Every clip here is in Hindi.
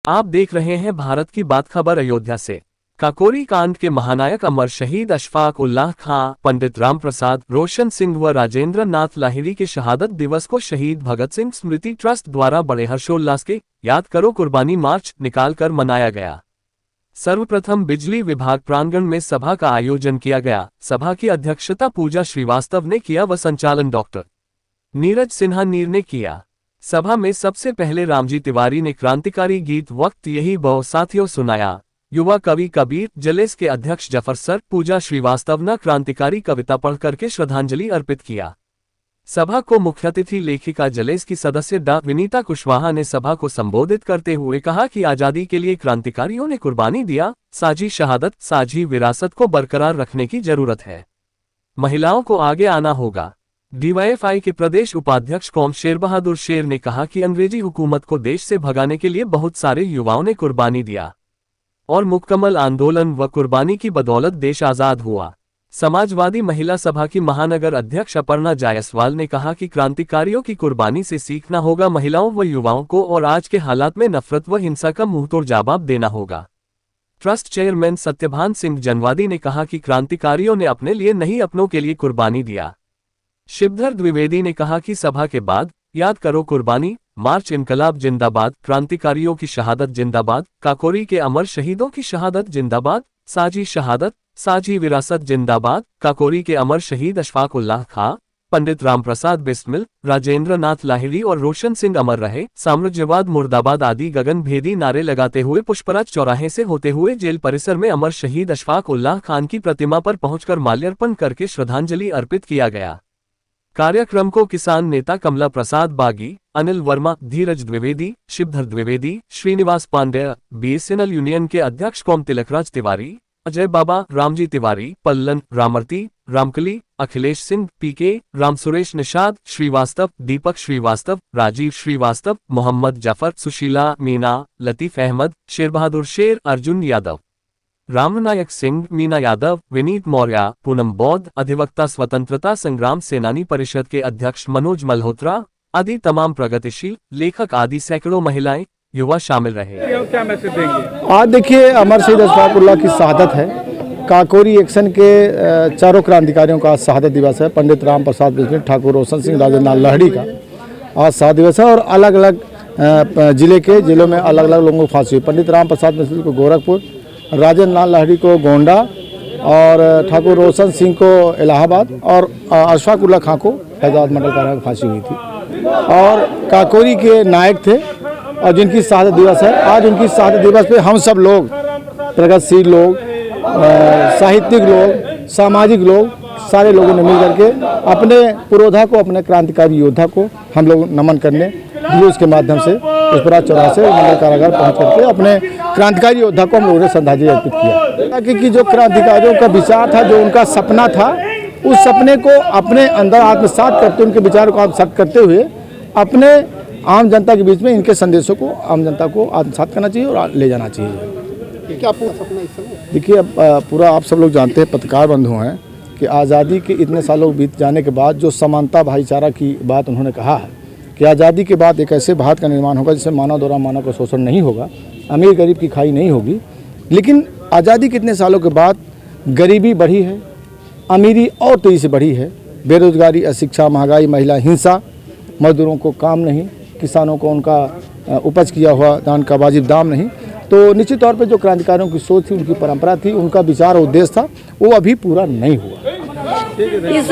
आप देख रहे हैं भारत की बात खबर अयोध्या से। काकोरी कांड के महानायक अमर शहीद अशफाक उल्लाह खां, पंडित राम प्रसाद, रोशन सिंह व राजेंद्र नाथ लाहिड़ी के शहादत दिवस को शहीद भगत सिंह स्मृति ट्रस्ट द्वारा बड़े हर्षोल्लास के याद करो कुर्बानी मार्च निकालकर मनाया गया। सर्वप्रथम बिजली विभाग प्रांगण में सभा का आयोजन किया गया। सभा की अध्यक्षता पूजा श्रीवास्तव ने किया व संचालन डॉक्टर नीरज सिन्हा नीर ने किया। सभा में सबसे पहले रामजी तिवारी ने क्रांतिकारी गीत वक्त यही बहु साथियों सुनाया। युवा कवि कबीर जलेस के अध्यक्ष जफर सर पूजा श्रीवास्तव ने क्रांतिकारी कविता पढ़ करके श्रद्धांजलि अर्पित किया। सभा को मुख्य अतिथि लेखिका जलेस की सदस्य डॉ विनीता कुशवाहा ने सभा को संबोधित करते हुए कहा कि आजादी के लिए क्रांतिकारियों ने कुर्बानी दिया, साझी शहादत, साझी विरासत को बरकरार रखने की जरूरत है। महिलाओं को आगे आना होगा। डीवाईएफआई के प्रदेश उपाध्यक्ष कौम शेर बहादुर शेर ने कहा कि अंग्रेजी हुकूमत को देश से भगाने के लिए बहुत सारे युवाओं ने कुर्बानी दिया और मुकम्मल आंदोलन व कुर्बानी की बदौलत देश आजाद हुआ। समाजवादी महिला सभा की महानगर अध्यक्ष अपर्णा जायसवाल ने कहा कि क्रांतिकारियों की कुर्बानी से सीखना होगा महिलाओं व युवाओं को और आज के हालात में नफरत व हिंसा का मुंहतोड़ जवाब देना होगा। ट्रस्ट चेयरमैन सत्यभान सिंह जनवादी ने कहा कि क्रांतिकारियों ने अपने लिए नहीं अपनों के लिए कुर्बानी दिया। शिवधर द्विवेदी ने कहा कि सभा के बाद याद करो कुर्बानी मार्च, इनकलाब जिंदाबाद, क्रांतिकारियों की शहादत जिंदाबाद, काकोरी के अमर शहीदों की शहादत जिंदाबाद, साझी शहादत, साझी विरासत जिंदाबाद, काकोरी के अमर शहीद अशफाक उल्लाह खां, पंडित राम प्रसाद बिस्मिल, राजेंद्र नाथ लाहिड़ी और रोशन सिंह अमर रहे, साम्राज्यवाद मुर्दाबाद आदि गगनभेदी नारे लगाते हुए पुष्पराज चौराहे से होते हुए जेल परिसर में अमर शहीद अशफाक उल्लाह खान की प्रतिमा पर पहुंचकर माल्यार्पण करके श्रद्धांजलि अर्पित किया गया। कार्यक्रम को किसान नेता कमला प्रसाद बागी, अनिल वर्मा, धीरज द्विवेदी, शिवधर द्विवेदी, श्रीनिवास पांडेय, बीएसएनएल यूनियन के अध्यक्ष कौम तिलकराज तिवारी, अजय बाबा, रामजी तिवारी, पल्लन, रामर्ती, रामकली, अखिलेश सिंह, पीके, राम सुरेश निषाद, श्रीवास्तव, दीपक श्रीवास्तव, राजीव श्रीवास्तव, मोहम्मद जाफर, सुशीला मीना, लतीफ अहमद, शेर बहादुर शेर, अर्जुन यादव, रामनायक सिंह, मीना यादव, विनीत मौर्य, पूनम बौद्ध, अधिवक्ता स्वतंत्रता संग्राम सेनानी परिषद के अध्यक्ष मनोज मल्होत्रा आदि तमाम प्रगतिशील लेखक आदि सैकड़ों महिलाएं युवा शामिल रहे। क्या मैसेज देंगे? आज देखिए अमर शहीद अशफाक उल्लाह की शहादत है। काकोरी एक्शन के चारों क्रांतिकारियों का शहादत दिवस है। पंडित राम प्रसाद बिस्मिल, ठाकुर रोशन सिंह, राजेंद्र नाथ लाहिड़ी का आज शहादत दिवस है और अलग अलग जिलों में अलग अलग लोगों को फांसी हुई। पंडित राम प्रसाद बिस्मिल को गोरखपुर, राजेंद्र नाथ लाहिड़ी को गोंडा और ठाकुर रोशन सिंह को इलाहाबाद और अशफाक उल्लाह खां को फैजाबाद मंडल कारा में फांसी हुई थी और काकोरी के नायक थे और जिनकी शहादत दिवस है। आज उनकी शहादत दिवस पे हम सब लोग, प्रगतिशील लोग, साहित्यिक लोग, सामाजिक लोग, सारे लोगों ने मिल करके अपने पुरोधा को, अपने क्रांतिकारी योद्धा को हम लोग नमन करने जुलूस के माध्यम से पुष्पराज चौराहे से मंडल कारागार पहुँच करके अपने क्रांतिकारी योद्धा को हम लोगों ने श्रद्धांजलि अर्पित किया। कि जो क्रांतिकारियों का विचार था, जो उनका सपना था, उस सपने को अपने अंदर आत्मसात करते, उनके विचारों को आत्मसात करते हुए अपने आम जनता के बीच में इनके संदेशों को आम जनता को आत्मसात करना चाहिए और ले जाना चाहिए। क्या पूरा सपना इस समय? देखिए पूरा आप सब लोग जानते हैं, पत्रकार बंधु हैं, कि आज़ादी के इतने सालों बीत जाने के बाद जो समानता भाईचारा की बात उन्होंने कहा है कि आज़ादी के बाद एक ऐसे भारत का निर्माण होगा जिसमें मानव द्वारा मानव का शोषण नहीं होगा, अमीर गरीब की खाई नहीं होगी। लेकिन आज़ादी के इतने सालों के बाद गरीबी बढ़ी है, अमीरी और तेज़ी से बढ़ी है, बेरोजगारी, अशिक्षा, महंगाई, महिला हिंसा, मजदूरों को काम नहीं, किसानों को उनका उपज किया हुआ धान का वाजिब दाम नहीं। तो निश्चित तौर पे जो क्रांतिकारियों की सोच थी, उनकी परंपरा थी, उनका विचार और उद्देश्य था, वो अभी पूरा नहीं हुआ। इस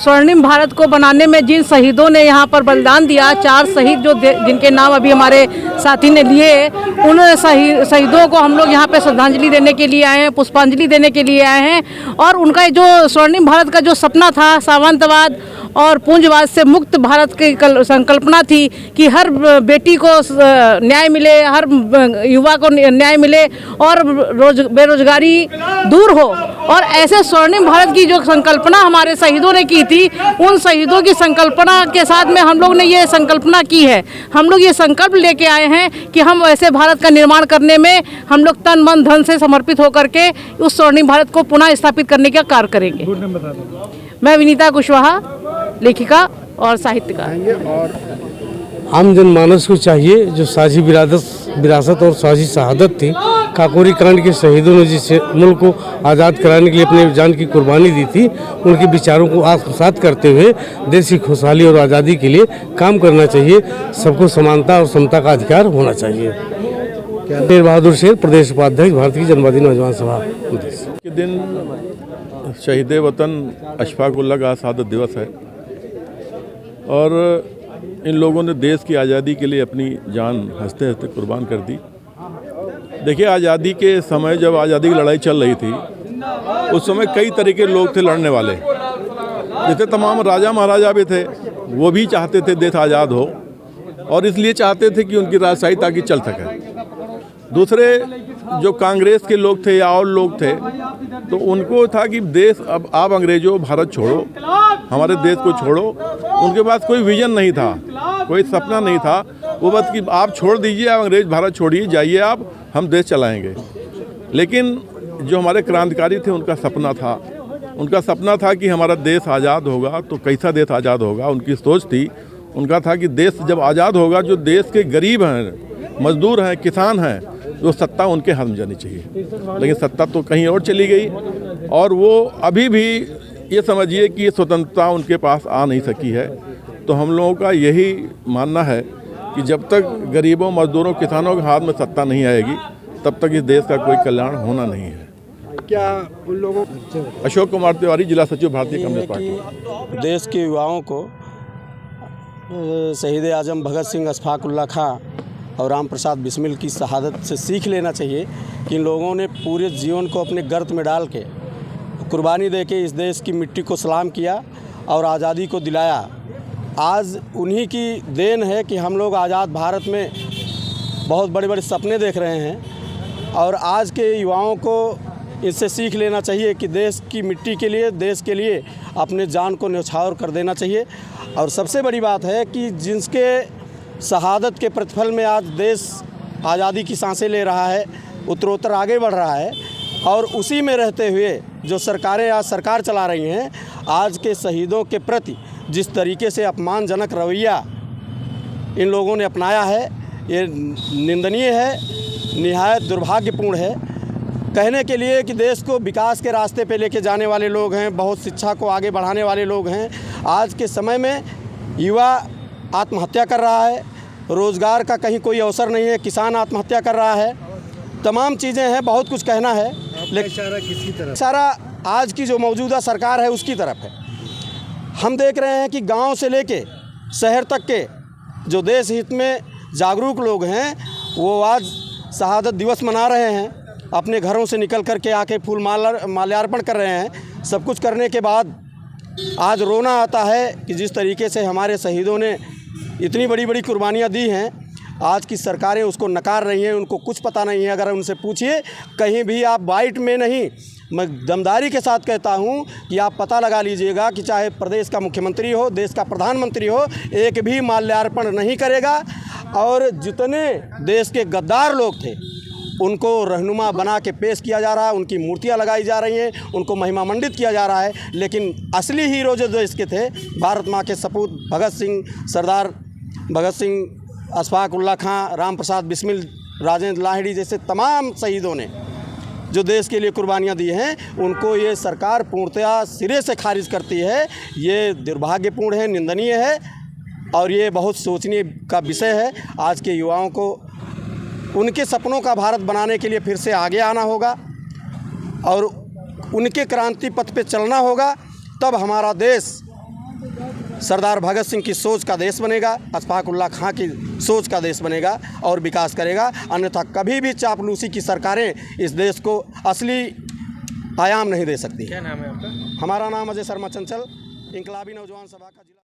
स्वर्णिम भारत को बनाने में जिन शहीदों ने यहाँ पर बलिदान दिया, 4 शहीद जो जिनके नाम अभी हमारे साथी ने लिए, उन शहीदों को हम लोग यहाँ पे श्रद्धांजलि देने के लिए आए हैं, पुष्पांजलि देने के लिए आए हैं। और उनका जो स्वर्णिम भारत का जो सपना था, सामंतवाद और पूंजवाद से मुक्त भारत की संकल्पना थी कि हर बेटी को न्याय मिले, हर युवा को न्याय मिले और बेरोजगारी दूर हो। और ऐसे स्वर्णिम भारत की जो संकल्पना हमारे शहीदों ने की थी, उन शहीदों की संकल्पना के साथ में हम लोग ने ये संकल्पना की है। हम लोग ये संकल्प लेके आए हैं कि हम ऐसे भारत का निर्माण करने में हम लोग तन मन धन से समर्पित होकर के उस स्वर्णिम भारत को पुनः स्थापित करने का कार्य करेंगे। मैं विनीता कुशवाहा, लेखिका और साहित्यकार। और आम जनमानस को चाहिए, जो साझी विरासत और साझी शहादत थी, काकोरी कांड के शहीदों ने जिस मुल्क को आज़ाद कराने के लिए अपने जान की कुर्बानी दी थी, उनके विचारों को आत्मसात करते हुए देश की खुशहाली और आज़ादी के लिए काम करना चाहिए। सबको समानता और समता का अधिकार होना चाहिए। शेर बहादुर शेर, प्रदेश उपाध्यक्ष, भारतीय जनवादी नौजवान सभा के दिन शहीद वतन अशफाक उल्लाह का शहादत दिवस है और इन लोगों ने देश की आज़ादी के लिए अपनी जान हंसते हंसते कुर्बान कर दी। देखिए, आज़ादी के समय जब आज़ादी की लड़ाई चल रही थी, उस समय कई तरह के लोग थे लड़ने वाले। जैसे तमाम राजा महाराजा भी थे, वो भी चाहते थे देश आज़ाद हो और इसलिए चाहते थे कि उनकी राजशाही ताकि चल सके। दूसरे जो कांग्रेस के लोग थे या और लोग थे, तो उनको था कि देश अब आप अंग्रेजों भारत छोड़ो, हमारे देश को छोड़ो। उनके पास कोई विजन नहीं था, कोई सपना नहीं था। वो बस कि आप छोड़ दीजिए, आप अंग्रेज भारत छोड़िए, जाइए आप, हम देश चलाएंगे। लेकिन जो हमारे क्रांतिकारी थे, उनका सपना था कि हमारा देश आज़ाद होगा तो कैसा देश आज़ाद होगा। उनकी सोच थी, उनका था कि देश जब आज़ाद होगा, जो देश के गरीब हैं, मजदूर हैं, किसान हैं, तो सत्ता उनके हाथ में जानी चाहिए। लेकिन सत्ता तो कहीं और चली गई और वो अभी भी ये समझिए कि ये स्वतंत्रता उनके पास आ नहीं सकी है। तो हम लोगों का यही मानना है कि जब तक गरीबों, मजदूरों, किसानों के हाथ में सत्ता नहीं आएगी, तब तक इस देश का कोई कल्याण होना नहीं है। क्या उन लोगों अशोक कुमार तिवारी, जिला सचिव, भारतीय कम्युनिस्ट पार्टी। देश के युवाओं को शहीद आजम भगत सिंह, अशफाक उल्लाह खां और राम प्रसाद बिस्मिल की शहादत से सीख लेना चाहिए कि इन लोगों ने पूरे जीवन को अपने गर्त में डाल के कुर्बानी दे के इस देश की मिट्टी को सलाम किया और आज़ादी को दिलाया। आज उन्हीं की देन है कि हम लोग आज़ाद भारत में बहुत बड़े बड़े सपने देख रहे हैं और आज के युवाओं को इससे सीख लेना चाहिए कि देश की मिट्टी के लिए, देश के लिए अपने जान को न्यौछावर कर देना चाहिए। और सबसे बड़ी बात है कि जिनके शहादत के प्रतिफल में आज देश आज़ादी की सांसें ले रहा है, उत्तरोत्तर आगे बढ़ रहा है और उसी में रहते हुए जो सरकारें आज सरकार चला रही हैं, आज के शहीदों के प्रति जिस तरीके से अपमानजनक रवैया इन लोगों ने अपनाया है, ये निंदनीय है, निहायत दुर्भाग्यपूर्ण है। कहने के लिए कि देश को विकास के रास्ते पे लेके जाने वाले लोग हैं, बहुत शिक्षा को आगे बढ़ाने वाले लोग हैं, आज के समय में युवा आत्महत्या कर रहा है, रोज़गार का कहीं कोई अवसर नहीं है, किसान आत्महत्या कर रहा है, तमाम चीज़ें हैं, बहुत कुछ कहना है, लेकिन सारा आज की जो मौजूदा सरकार है उसकी तरफ है। हम देख रहे हैं कि गांव से लेके शहर तक के जो देश हित में जागरूक लोग हैं, वो आज शहादत दिवस मना रहे हैं, अपने घरों से निकल कर के आके फूल माल्यार्पण कर रहे हैं। सब कुछ करने के बाद आज रोना आता है कि जिस तरीके से हमारे शहीदों ने इतनी बड़ी बड़ी कुर्बानियाँ दी हैं, आज की सरकारें उसको नकार रही हैं, उनको कुछ पता नहीं है। अगर उनसे पूछिए, कहीं भी आप बाइट में नहीं, मैं दमदारी के साथ कहता हूं कि आप पता लगा लीजिएगा कि चाहे प्रदेश का मुख्यमंत्री हो, देश का प्रधानमंत्री हो, एक भी माल्यार्पण नहीं करेगा। और जितने देश के गद्दार लोग थे उनको रहनुमा बना के पेश किया जा रहा है, उनकी मूर्तियां लगाई जा रही हैं, उनको महिमा मंडित किया जा रहा है। लेकिन असली हीरो जो देश के थे, भारत माँ के सपूत भगत सिंह, सरदार भगत सिंह, अशफाक उल्लाह खां, राम प्रसाद बिस्मिल, राजेंद्र लाहिड़ी जैसे तमाम शहीदों ने जो देश के लिए कुर्बानियां दी हैं, उनको ये सरकार पूर्णतया सिरे से खारिज करती है। ये दुर्भाग्यपूर्ण है, निंदनीय है और ये बहुत सोचने का विषय है। आज के युवाओं को उनके सपनों का भारत बनाने के लिए फिर से आगे आना होगा और उनके क्रांति पथ पे चलना होगा, तब हमारा देश सरदार भगत सिंह की सोच का देश बनेगा, अशफाक उल्लाह खां की सोच का देश बनेगा और विकास करेगा। अन्यथा कभी भी चापलूसी की सरकारें इस देश को असली आयाम नहीं दे सकती। क्या नाम है आपका? हमारा नाम अजय शर्मा चंचल, इंकलाबी नौजवान सभा का जिला